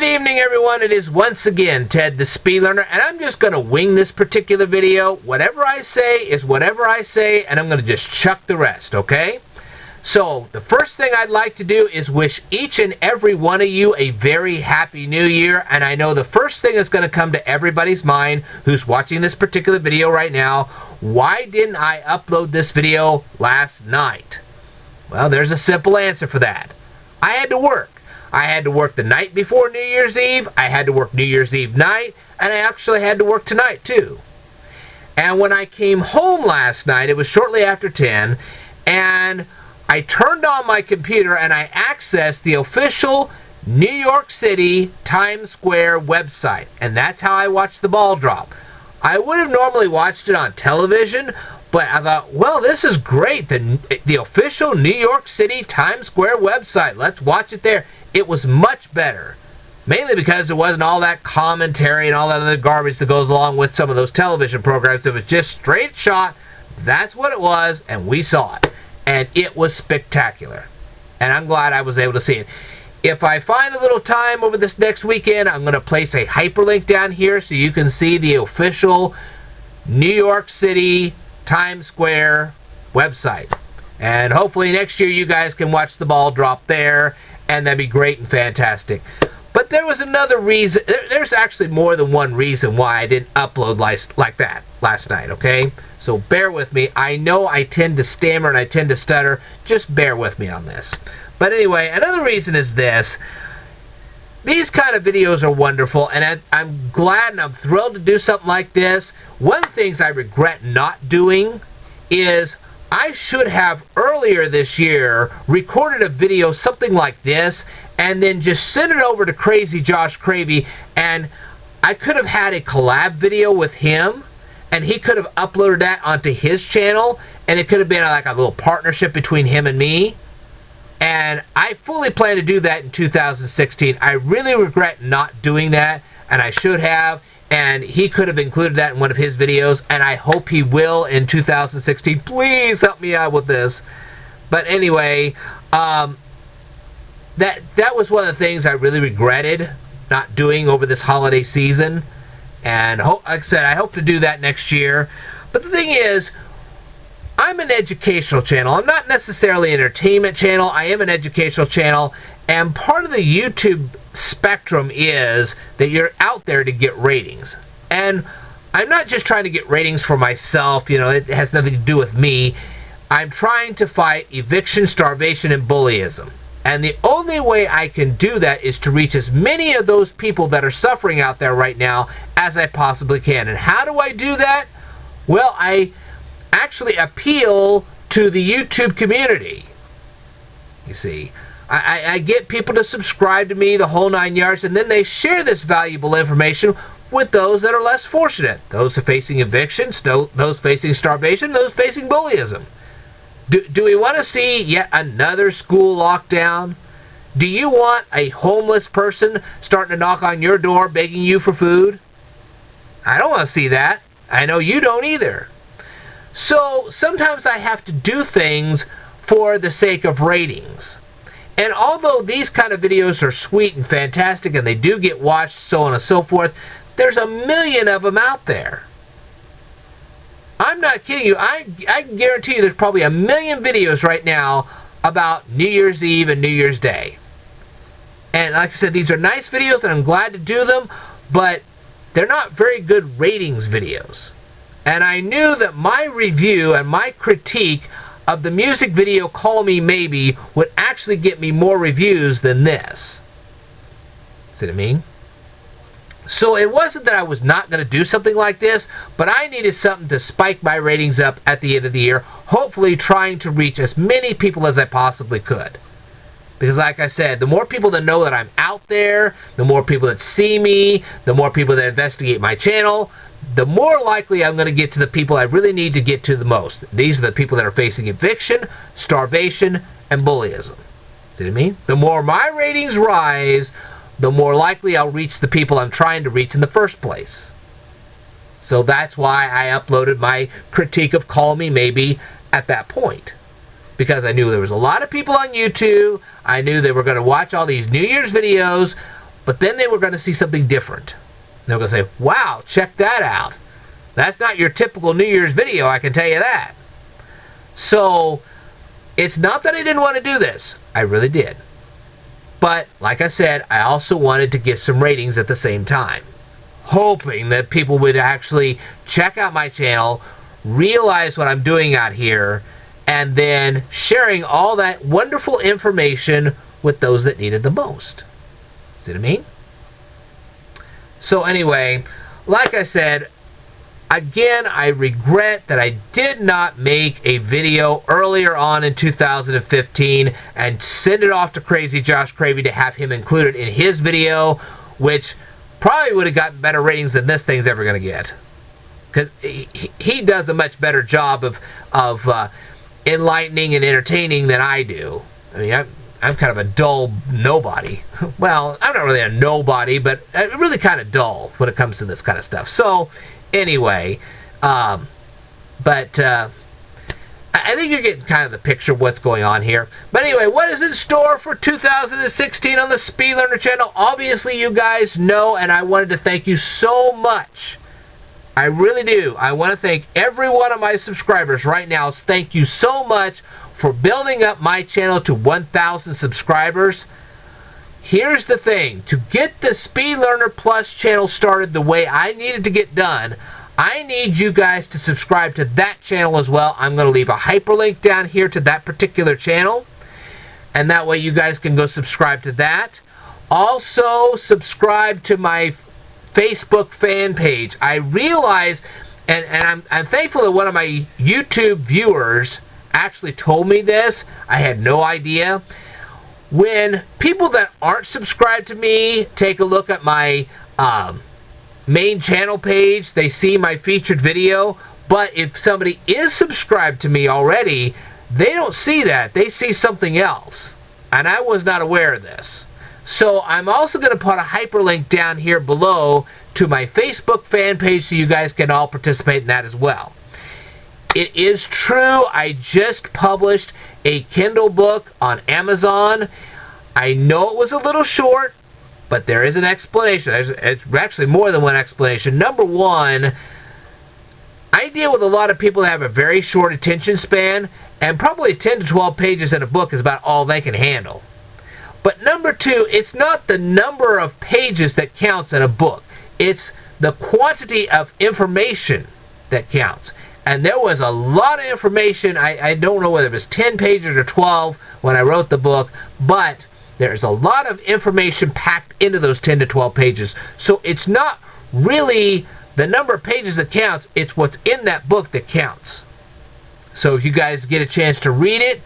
evening, everyone. It is once again Ted the Speedlearner, and I'm just going to wing this particular video. Whatever I say is whatever I say, and I'm going to just chuck the rest, okay? So, the first thing I'd like to do is wish each and every one of you a very happy new year, and I know the first thing that's going to come to everybody's mind who's watching this particular video right now, why didn't I upload this video last night? Well, there's a simple answer for that. I had to work. I had to work the night before New Year's Eve, I had to work New Year's Eve night, and I actually had to work tonight too. And when I came home last night, it was shortly after 10, and I turned on my computer and I accessed the official New York City Times Square website. And that's how I watched the ball drop. I would have normally watched it on television, but I thought, well, this is great. The official New York City Times Square website. Let's watch it there. It was much better. Mainly because there wasn't all that commentary and all that other garbage that goes along with some of those television programs. It was just straight shot. That's what it was, and we saw it. And it was spectacular. And I'm glad I was able to see it. If I find a little time over this next weekend, I'm going to place a hyperlink down here so you can see the official New York City Times Square website. And hopefully next year you guys can watch the ball drop there, and that'd be great and fantastic. But there was another reason. There's actually more than one reason why I didn't upload like that last night, okay? So bear with me. I know I tend to stammer and I tend to stutter. Just bear with me on this. But anyway, another reason is this. These kind of videos are wonderful, and I'm glad and I'm thrilled to do something like this. One of the things I regret not doing is I should have earlier this year recorded a video something like this and then just sent it over to Crazy Josh Cravey, and I could have had a collab video with him, and he could have uploaded that onto his channel, and it could have been like a little partnership between him and me. And I fully plan to do that in 2016. I really regret not doing that, and I should have. And he could have included that in one of his videos, and I hope he will in 2016. Please help me out with this. But anyway, that was one of the things I really regretted not doing over this holiday season. And like I said, I hope to do that next year. But the thing is, I'm an educational channel. I'm not necessarily an entertainment channel. I am an educational channel. And part of the YouTube spectrum is that you're out there to get ratings. And I'm not just trying to get ratings for myself. You know, it has nothing to do with me. I'm trying to fight eviction, starvation, and bullyism. And the only way I can do that is to reach as many of those people that are suffering out there right now as I possibly can. And how do I do that? Well, I actually appeal to the YouTube community. You see, I get people to subscribe to me, the whole 9 yards, and then they share this valuable information with those that are less fortunate. Those who are facing evictions, those facing starvation, those facing bullyism. Do we want to see yet another school lockdown? Do you want a homeless person starting to knock on your door begging you for food? I don't want to see that. I know you don't either. So sometimes I have to do things for the sake of ratings. And although these kind of videos are sweet and fantastic and they do get watched, so on and so forth, there's a million of them out there. I'm not kidding you. I can guarantee you there's probably a million videos right now about New Year's Eve and New Year's Day. And like I said, these are nice videos and I'm glad to do them, but they're not very good ratings videos. And I knew that my review and my critique of the music video Call Me Maybe would actually get me more reviews than this. See what I mean? So it wasn't that I was not going to do something like this, but I needed something to spike my ratings up at the end of the year, hopefully trying to reach as many people as I possibly could. Because like I said, the more people that know that I'm out there, the more people that see me, the more people that investigate my channel, the more likely I'm going to get to the people I really need to get to the most. These are the people that are facing eviction, starvation, and bullyism. See what I mean? The more my ratings rise, the more likely I'll reach the people I'm trying to reach in the first place. So that's why I uploaded my critique of Call Me Maybe at that point. Because I knew there was a lot of people on YouTube. I knew they were going to watch all these New Year's videos, But then they were going to see something different. They were going to say, wow, check that out. That's not your typical New Year's video, I can tell you that. So, it's not that I didn't want to do this. I really did. But, like I said, I also wanted to get some ratings at the same time. Hoping that people would actually check out my channel, realize what I'm doing out here, and then sharing all that wonderful information with those that need it the most. See what I mean? So anyway, like I said, again, I regret that I did not make a video earlier on in 2015 and send it off to Crazy Josh Cravey to have him included in his video, which probably would have gotten better ratings than this thing's ever going to get. Because he does a much better job of enlightening and entertaining than I do. I mean, I'm kind of a dull nobody. Well, I'm not really a nobody, but I'm really kind of dull when it comes to this kind of stuff. So, anyway, I think you're getting kind of the picture of what's going on here. But anyway, what is in store for 2016 on the Speedlearner channel? Obviously, you guys know, and I wanted to thank you so much. I really do. I want to thank every one of my subscribers right now. Thank you so much for building up my channel to 1,000 subscribers. Here's the thing. To get the Speedlearner Plus channel started the way I needed to get done, I need you guys to subscribe to that channel as well. I'm going to leave a hyperlink down here to that particular channel. And that way you guys can go subscribe to that. Also, subscribe to my Facebook fan page. I realize, and I'm thankful that one of my YouTube viewers actually told me this. I had no idea. When people that aren't subscribed to me take a look at my main channel page, they see my featured video, but if somebody is subscribed to me already, they don't see that. They see something else. And I was not aware of this. So I'm also going to put a hyperlink down here below to my Facebook fan page so you guys can all participate in that as well. It is true, I just published a Kindle book on Amazon. I know it was a little short, but there is an explanation. It's actually more than one explanation. Number one, I deal with a lot of people that have a very short attention span, and probably 10 to 12 pages in a book is about all they can handle. But number two, it's not the number of pages that counts in a book. It's the quantity of information that counts. And there was a lot of information. I don't know whether it was 10 pages or 12 when I wrote the book, but there's a lot of information packed into those 10 to 12 pages. So it's not really the number of pages that counts, it's what's in that book that counts. So if you guys get a chance to read it,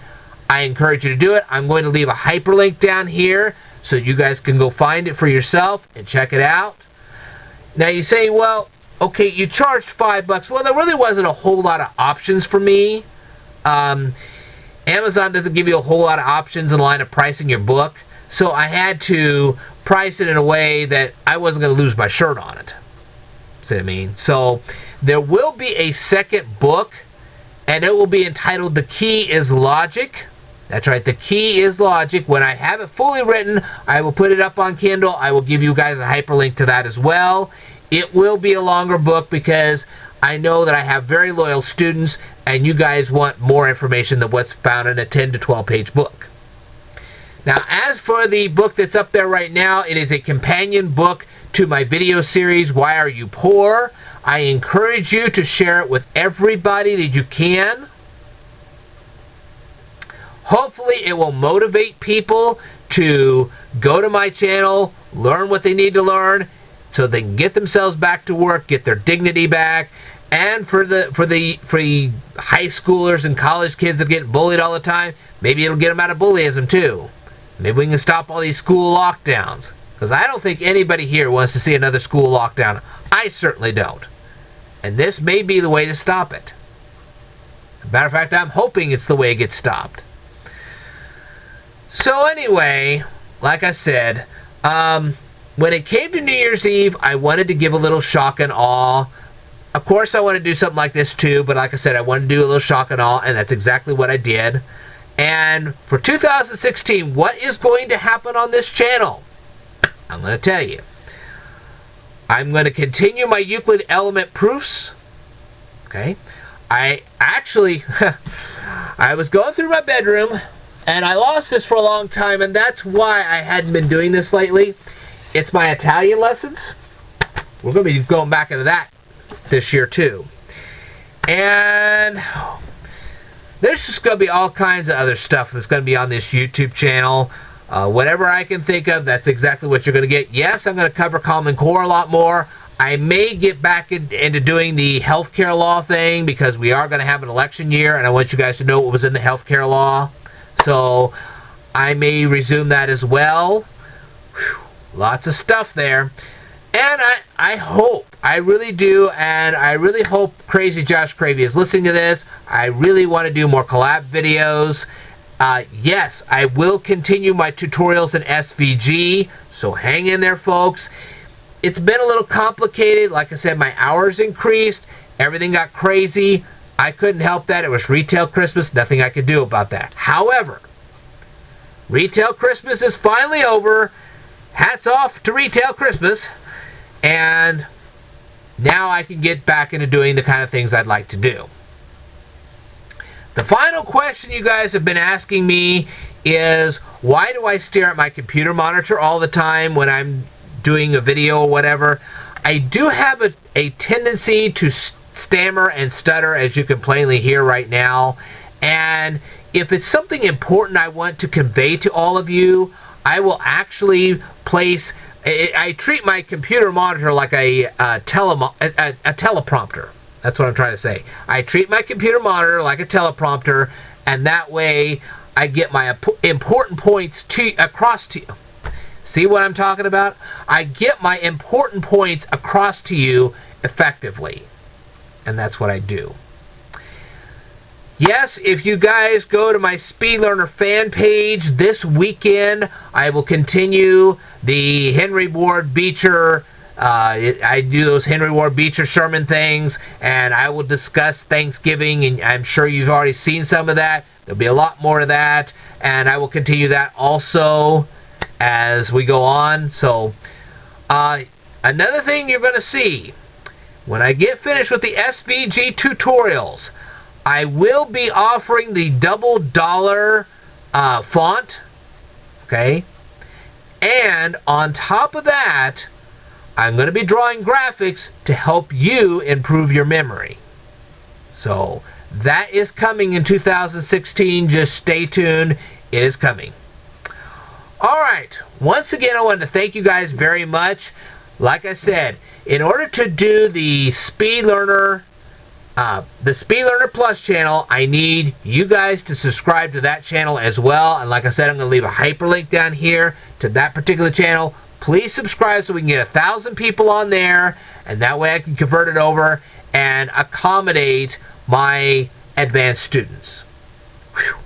I encourage you to do it. I'm going to leave a hyperlink down here so you guys can go find it for yourself and check it out. Now you say, well, okay, you charged $5. Well, there really wasn't a whole lot of options for me. Amazon doesn't give you a whole lot of options in the line of pricing your book, so I had to price it in a way that I wasn't going to lose my shirt on it. See what I mean? So there will be a second book, and it will be entitled The Key is Logic. That's right, The Key is Logic. When I have it fully written, I will put it up on Kindle. I will give you guys a hyperlink to that as well. It will be a longer book because I know that I have very loyal students and you guys want more information than what's found in a 10 to 12 page book. Now, as for the book that's up there right now, it is a companion book to my video series, Why Are You Poor? I encourage you to share it with everybody that you can. Hopefully it will motivate people to go to my channel, learn what they need to learn, so they can get themselves back to work, get their dignity back, and for the high schoolers and college kids that get bullied all the time, maybe it'll get them out of bullyism too. Maybe we can stop all these school lockdowns, because I don't think anybody here wants to see another school lockdown. I certainly don't. And this may be the way to stop it. As a matter of fact, I'm hoping it's the way it gets stopped. So anyway, like I said, when it came to New Year's Eve, I wanted to give a little shock and awe. Of course, I want to do something like this too, but like I said, I wanted to do a little shock and awe, and that's exactly what I did. And for 2016, what is going to happen on this channel? I'm I'm going to tell you. I'm going to continue my Euclid element proofs. Okay. I actually, I was going through my bedroom, and I lost this for a long time, and that's why I hadn't been doing this lately. It's my Italian lessons. We're going to be going back into that this year, too. And there's just going to be all kinds of other stuff that's going to be on this YouTube channel. Whatever I can think of, that's exactly what you're going to get. Yes, I'm going to cover Common Core a lot more. I may get back into doing the healthcare law thing because we are going to have an election year, and I want you guys to know what was in the healthcare law. So I may resume that as well. Whew, lots of stuff there. And I hope, I really do, and I really hope Crazy Josh Cravey is listening to this. I really want to do more collab videos. Yes, I will continue my tutorials in SVG, so hang in there, folks. It's been a little complicated. Like I said, my hours increased. Everything got crazy. I couldn't help that. It was retail Christmas. Nothing I could do about that. However, retail Christmas is finally over. Hats off to retail Christmas. And now I can get back into doing the kind of things I'd like to do. The final question you guys have been asking me is, why do I stare at my computer monitor all the time when I'm doing a video or whatever? I do have a tendency to stammer and stutter, as you can plainly hear right now. And if it's something important I want to convey to all of you, I will actually place... I treat my computer monitor like a teleprompter. That's what I'm trying to say. I treat my computer monitor like a teleprompter, and that way I get my important points across to you. See what I'm talking about? I get my important points across to you effectively, and that's what I do. Yes, if you guys go to my Speedlearner fan page this weekend, I will continue the Henry Ward Beecher. I do those Henry Ward Beecher sermon things, and I will discuss Thanksgiving, and I'm sure you've already seen some of that. There'll be a lot more of that, and I will continue that also as we go on. So, another thing you're going to see, when I get finished with the SVG tutorials, I will be offering the $double font, okay? And on top of that, I'm going to be drawing graphics to help you improve your memory. So, that is coming in 2016. Just stay tuned. It is coming. Alright, once again, I wanted to thank you guys very much. Like I said, in order to do the Speedlearner Plus channel, I need you guys to subscribe to that channel as well. And like I said, I'm going to leave a hyperlink down here to that particular channel. Please subscribe so we can get 1,000 people on there, and that way I can convert it over and accommodate my advanced students. Whew.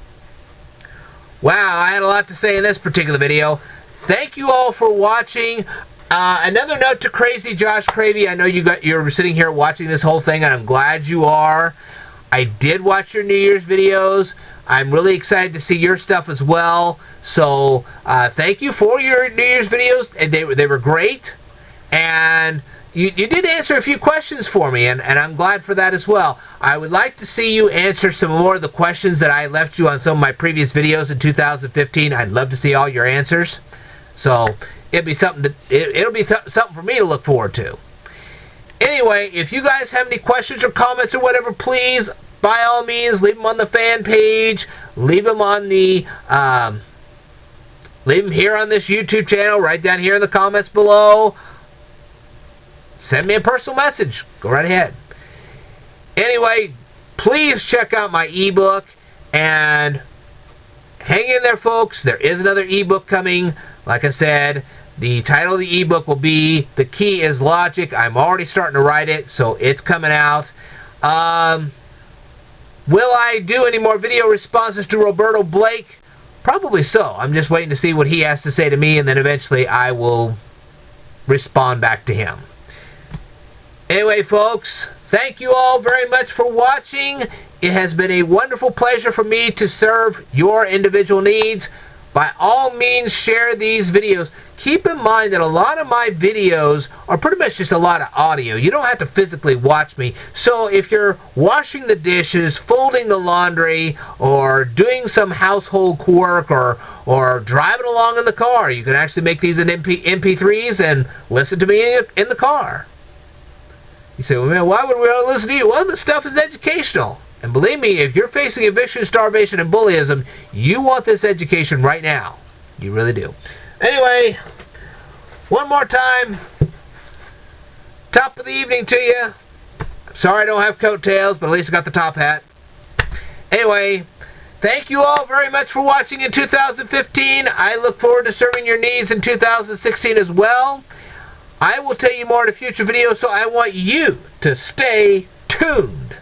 Wow, I had a lot to say in this particular video. Thank you all for watching. Another note to Crazy Josh Cravey. I know you're sitting here watching this whole thing, and I'm glad you are. I did watch your New Year's videos. I'm really excited to see your stuff as well. So, thank you for your New Year's videos. And they were great. And you did answer a few questions for me, and I'm glad for that as well. I would like to see you answer some more of the questions that I left you on some of my previous videos in 2015. I'd love to see all your answers. So, it'll be something for me to look forward to. Anyway, if you guys have any questions or comments or whatever, please, by all means, leave them on the fan page. Leave them on the leave them here on this YouTube channel, right down here in the comments below. Send me a personal message. Go right ahead. Anyway, please check out my ebook, and hang in there, folks. There is another ebook coming. Like I said, the title of the ebook will be The Key is Logic. I'm already starting to write it, so it's coming out. Will I do any more video responses to Roberto Blake? Probably so. I'm just waiting to see what he has to say to me, and then eventually I will respond back to him. Anyway, folks, thank you all very much for watching. It has been a wonderful pleasure for me to serve your individual needs. By all means, share these videos. keep in mind that a lot of my videos are pretty much just a lot of audio. You don't have to physically watch me. So if you're washing the dishes, folding the laundry, or doing some household work, or driving along in the car, you can actually make these in MP3s and listen to me in the car. You say, well, man, why would we all listen to you? Well, this stuff is educational. And believe me, if you're facing eviction, starvation, and bullyism, you want this education right now. You really do. Anyway, one more time. Top of the evening to you. Sorry I don't have coattails, but at least I got the top hat. Anyway, thank you all very much for watching in 2015. I look forward to serving your needs in 2016 as well. I will tell you more in a future video, so I want you to stay tuned.